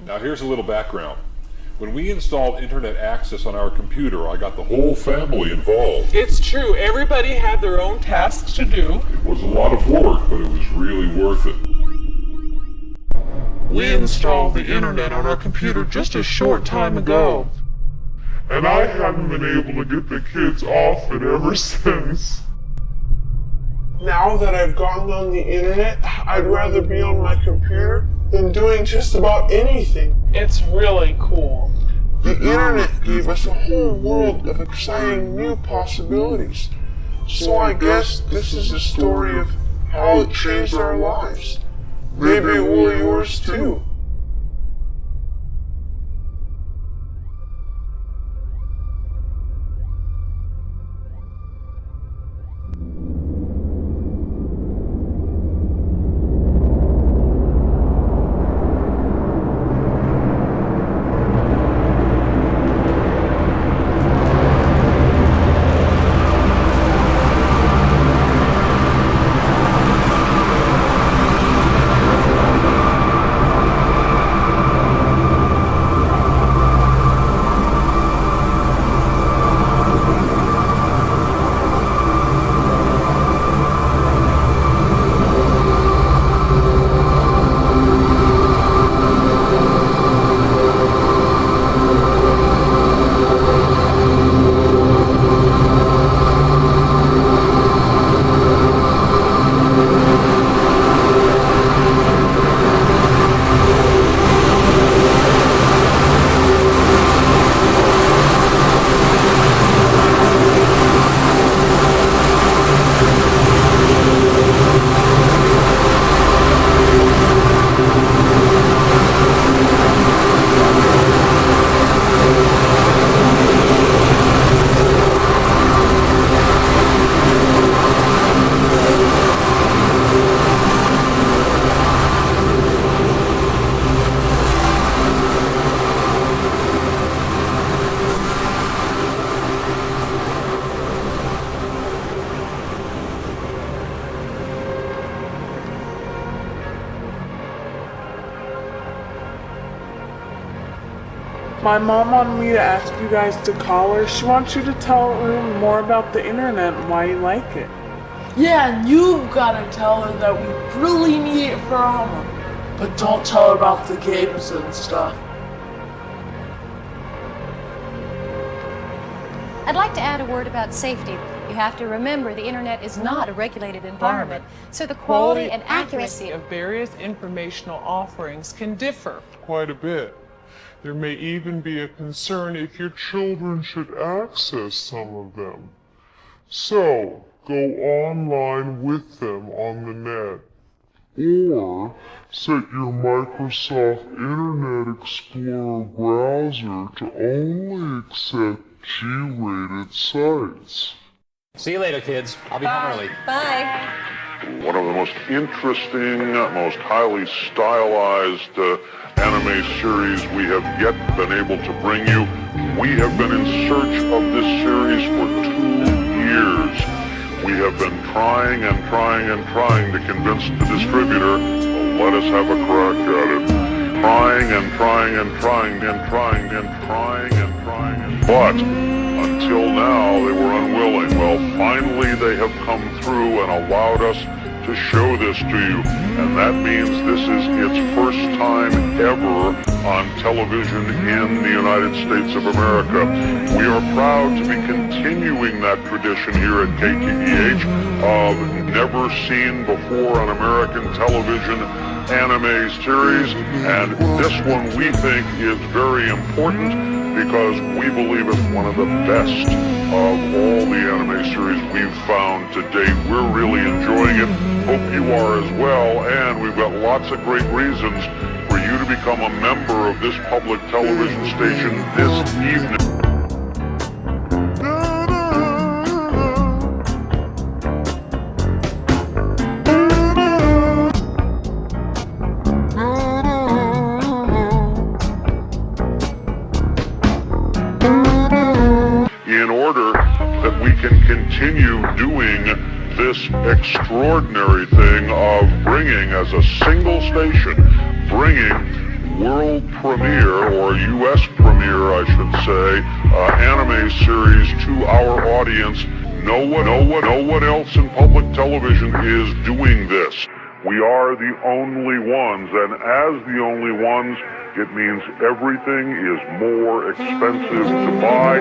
Now here's a little background. When we installed internet access on our computer, I got the whole family involved. It's true, everybody had their own tasks to do. It was a lot of work, but it was really worth it. We installed the internet on our computer just a short time ago. And I haven't been able to get the kids off it ever since. Now that I've gone on the internet, I'd rather be on my computer than doing just about anything. It's really cool. The internet gave us a whole world of exciting new possibilities. So I guess this is a story of how it changed our lives. Maybe it will yours too. My mom wanted me to ask you guys to call her. She wants you to tell her more about the internet and why you like it. Yeah, and you've gotta tell her that we really need it for our homework. But don't tell her about the games and stuff. I'd like to add a word about safety. You have to remember the internet is not a regulated environment, so the quality and accuracy of various informational offerings can differ Quite a bit. There may even be a concern if your children should access some of them. So, go online with them on the net. Or set your Microsoft Internet Explorer browser to only accept G-rated sites. See you later, kids. I'll be home early. Bye. One of the most interesting, most highly stylized anime series we have yet been able to bring you. We have been in search of this series for 2 years. We have been trying and trying and trying to convince the distributor to let us have a crack at it. Trying and trying and trying and trying and trying and trying and but until now they were unwilling. Well, finally they have come through and allowed us to show this to you, and that means this is its first time ever on television in the United States of America. We are proud to be continuing that tradition here at KTEH of never seen before on American television anime series, and this one we think is very important because we believe it's one of the best of all the anime series we've found to date. We're really enjoying it. Hope you are as well, and we've got lots of great reasons for you to become a member of this public television station this evening. In order that we can continue doing this extraordinary thing of bringing, as a single station, bringing world premiere, or U.S. premiere, I should say, anime series to our audience. No one else in public television is doing this. We are the only ones, and as the only ones, it means everything is more expensive to buy.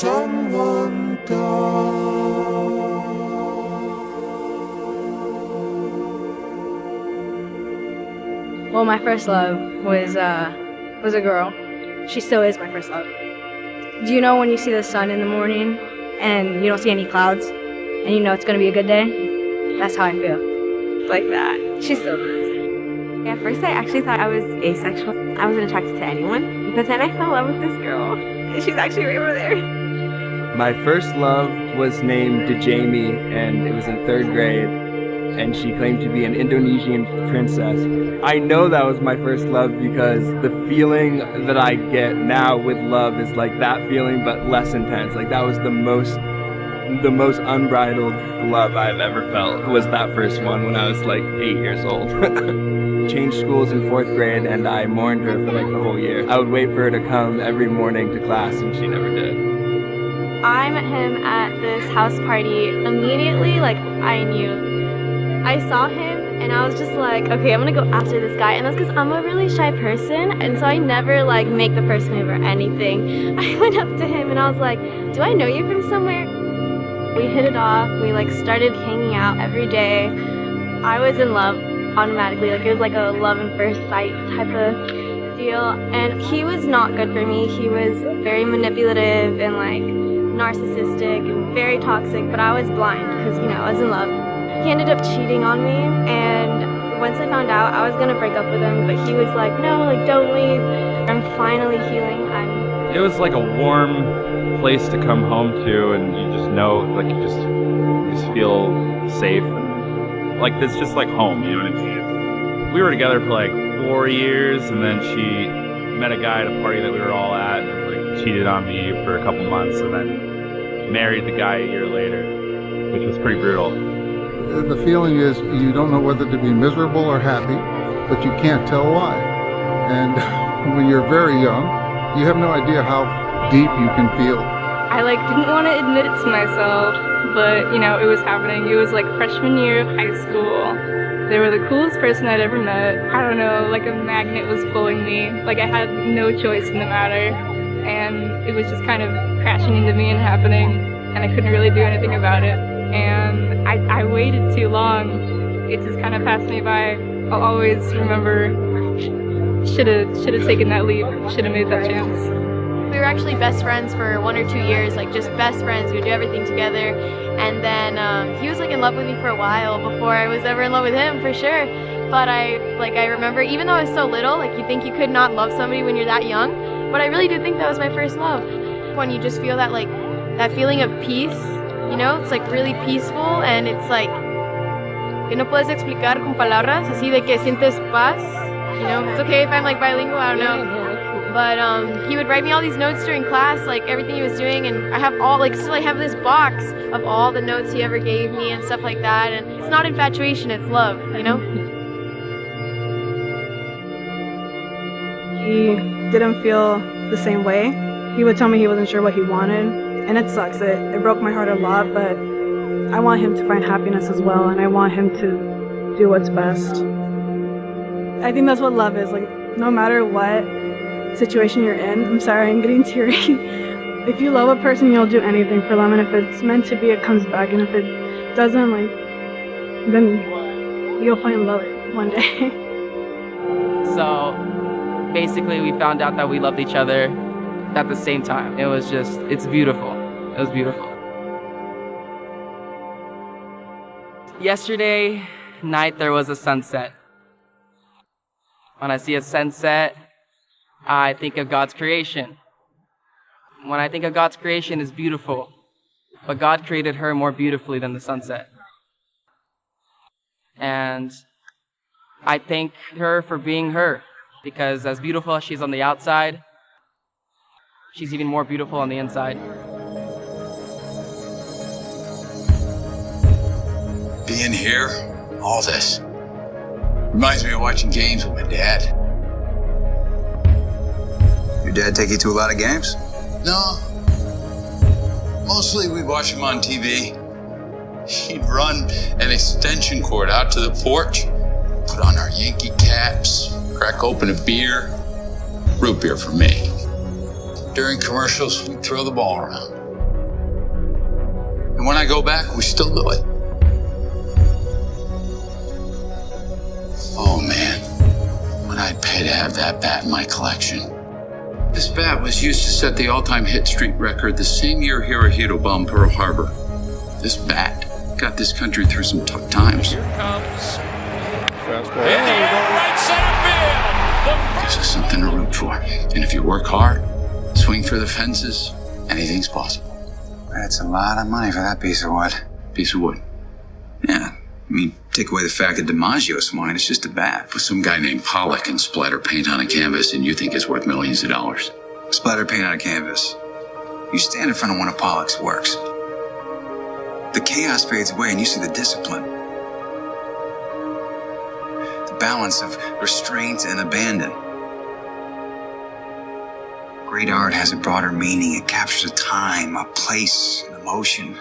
someone does. Well, my first love was a girl. She still is my first love. Do you know when you see the sun in the morning and you don't see any clouds and you know it's going to be a good day? That's how I feel. Like that. She still does. At first, I actually thought I was asexual. I wasn't attracted to anyone. But then I fell in love with this girl. She's actually right over there. My first love was named Jamie, and it was in 3rd grade, and she claimed to be an Indonesian princess. I know that was my first love because the feeling that I get now with love is like that feeling, but less intense. Like that was the most unbridled love I've ever felt, was that first one when I was like 8 years old. changed schools in 4th grade, and I mourned her for like the whole year. I would wait for her to come every morning to class, and she never did. I met him at this house party. Immediately, like, I knew. I saw him and I was just like, okay, I'm gonna go after this guy. And that's because I'm a really shy person, and so I never like make the first move or anything. I went up to him and I was like, do I know you from somewhere? We hit it off. We like started hanging out every day. I was in love automatically. Like, it was like a love at first sight type of deal. And he was not good for me. He was very manipulative and like narcissistic and very toxic, but I was blind because, you know, I was in love. He ended up cheating on me, and once I found out, I was gonna break up with him, but he was like, no, like, don't leave. I'm finally healing. It was like a warm place to come home to, and you just know, like, you just feel safe, and like, it's just like home, you know what I mean? We were together for like 4 years, and then she met a guy at a party that we were all at, and like cheated on me for a couple months, and then married the guy a year later, which was pretty brutal. The feeling is you don't know whether to be miserable or happy, but you can't tell why. And when you're very young, you have no idea how deep you can feel. I like didn't want to admit it to myself, but you know, it was happening. It was like freshman year of high school. They were the coolest person I'd ever met. I don't know, like a magnet was pulling me. Like I had no choice in the matter, and it was just kind of crashing into me and happening, and I couldn't really do anything about it. And I waited too long. It just kind of passed me by. I'll always remember, should have taken that leap, should have made that chance. We were actually best friends for 1 or 2 years, like just best friends. We would do everything together. And then he was like in love with me for a while before I was ever in love with him, for sure. But I remember, even though I was so little, like you think you could not love somebody when you're that young, but I really do think that was my first love. When you just feel that like that feeling of peace. You know, it's like really peaceful, and it's like que no puedes explicar con palabras, así de que sientes paz. You know, it's okay if I'm like bilingual, I don't know. But he would write me all these notes during class, like everything he was doing, and I have all like still I have this box of all the notes he ever gave me and stuff like that. And it's not infatuation, it's love, you know. He didn't feel the same way. He would tell me he wasn't sure what he wanted. And it sucks. It broke my heart a lot, but I want him to find happiness as well, and I want him to do what's best. I think that's what love is. Like, no matter what situation you're in, I'm sorry, I'm getting teary. If you love a person, you'll do anything for them, and if it's meant to be, it comes back, and if it doesn't, like, then you'll find love one day. So, basically, we found out that we loved each other at the same time. It was just, it's beautiful. It was beautiful. Yesterday night there was a sunset. When I see a sunset, I think of God's creation. When I think of God's creation, it's beautiful. But God created her more beautifully than the sunset. And I thank her for being her, because as beautiful as she's on the outside, she's even more beautiful on the inside. Being here, all this, reminds me of watching games with my dad. Your dad take you to a lot of games? No. Mostly we'd watch him on TV. He'd run an extension cord out to the porch, put on our Yankee caps, crack open a beer, root beer for me. During commercials, we throw the ball around. And when I go back, we still do it. Oh man, when I'd pay to have that bat in my collection. This bat was used to set the all-time hit streak record the same year Hirohito bombed Pearl Harbor. This bat got this country through some tough times. Here comes fastball. In the air, right center field. Gives us something to root for. And if you work hard, swing for the fences, anything's possible. That's a lot of money for that piece of wood. Piece of wood. Yeah, I mean, take away the fact that DiMaggio's mine, it's just a bat. Put some guy named Pollock and splatter paint on a canvas and you think it's worth millions of dollars. Splatter paint on a canvas. You stand in front of one of Pollock's works. The chaos fades away and you see the discipline. The balance of restraint and abandon. Great art has a broader meaning. It captures a time, a place, an emotion.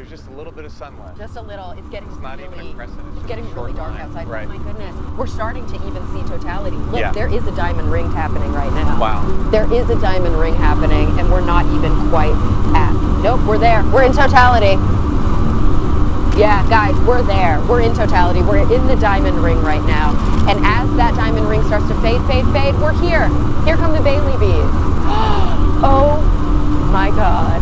There's just a little bit of sunlight. Just a little. It's getting not even a crescent. It's getting really dark outside. Right. Oh my goodness. We're starting to even see totality. Look, Yeah. there is a diamond ring happening right now. Wow. There is a diamond ring happening, and we're not even quite at. Nope, we're there. We're in totality. Yeah, guys, we're there. We're in totality. We're in the diamond ring right now. And as that diamond ring starts to fade, we're here. Here come the Bailey beads. Oh my God.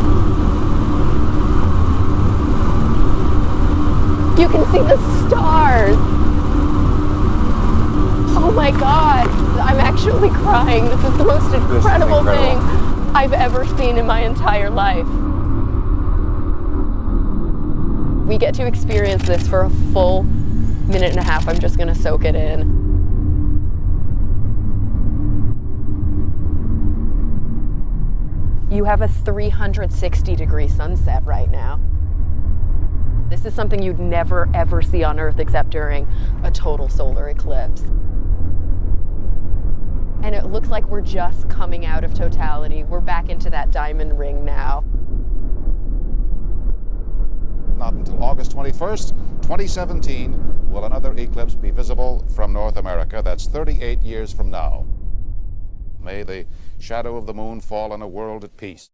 You can see the stars. Oh my God. I'm actually crying. This is the most incredible thing I've ever seen in my entire life. We get to experience this for a full minute and a half. I'm just gonna soak it in. You have a 360-degree sunset right now. This is something you'd never ever see on Earth except during a total solar eclipse. And it looks like we're just coming out of totality. We're back into that diamond ring now. Not until August 21st, 2017, will another eclipse be visible from North America. That's 38 years from now. May the shadow of the moon fall on a world at peace.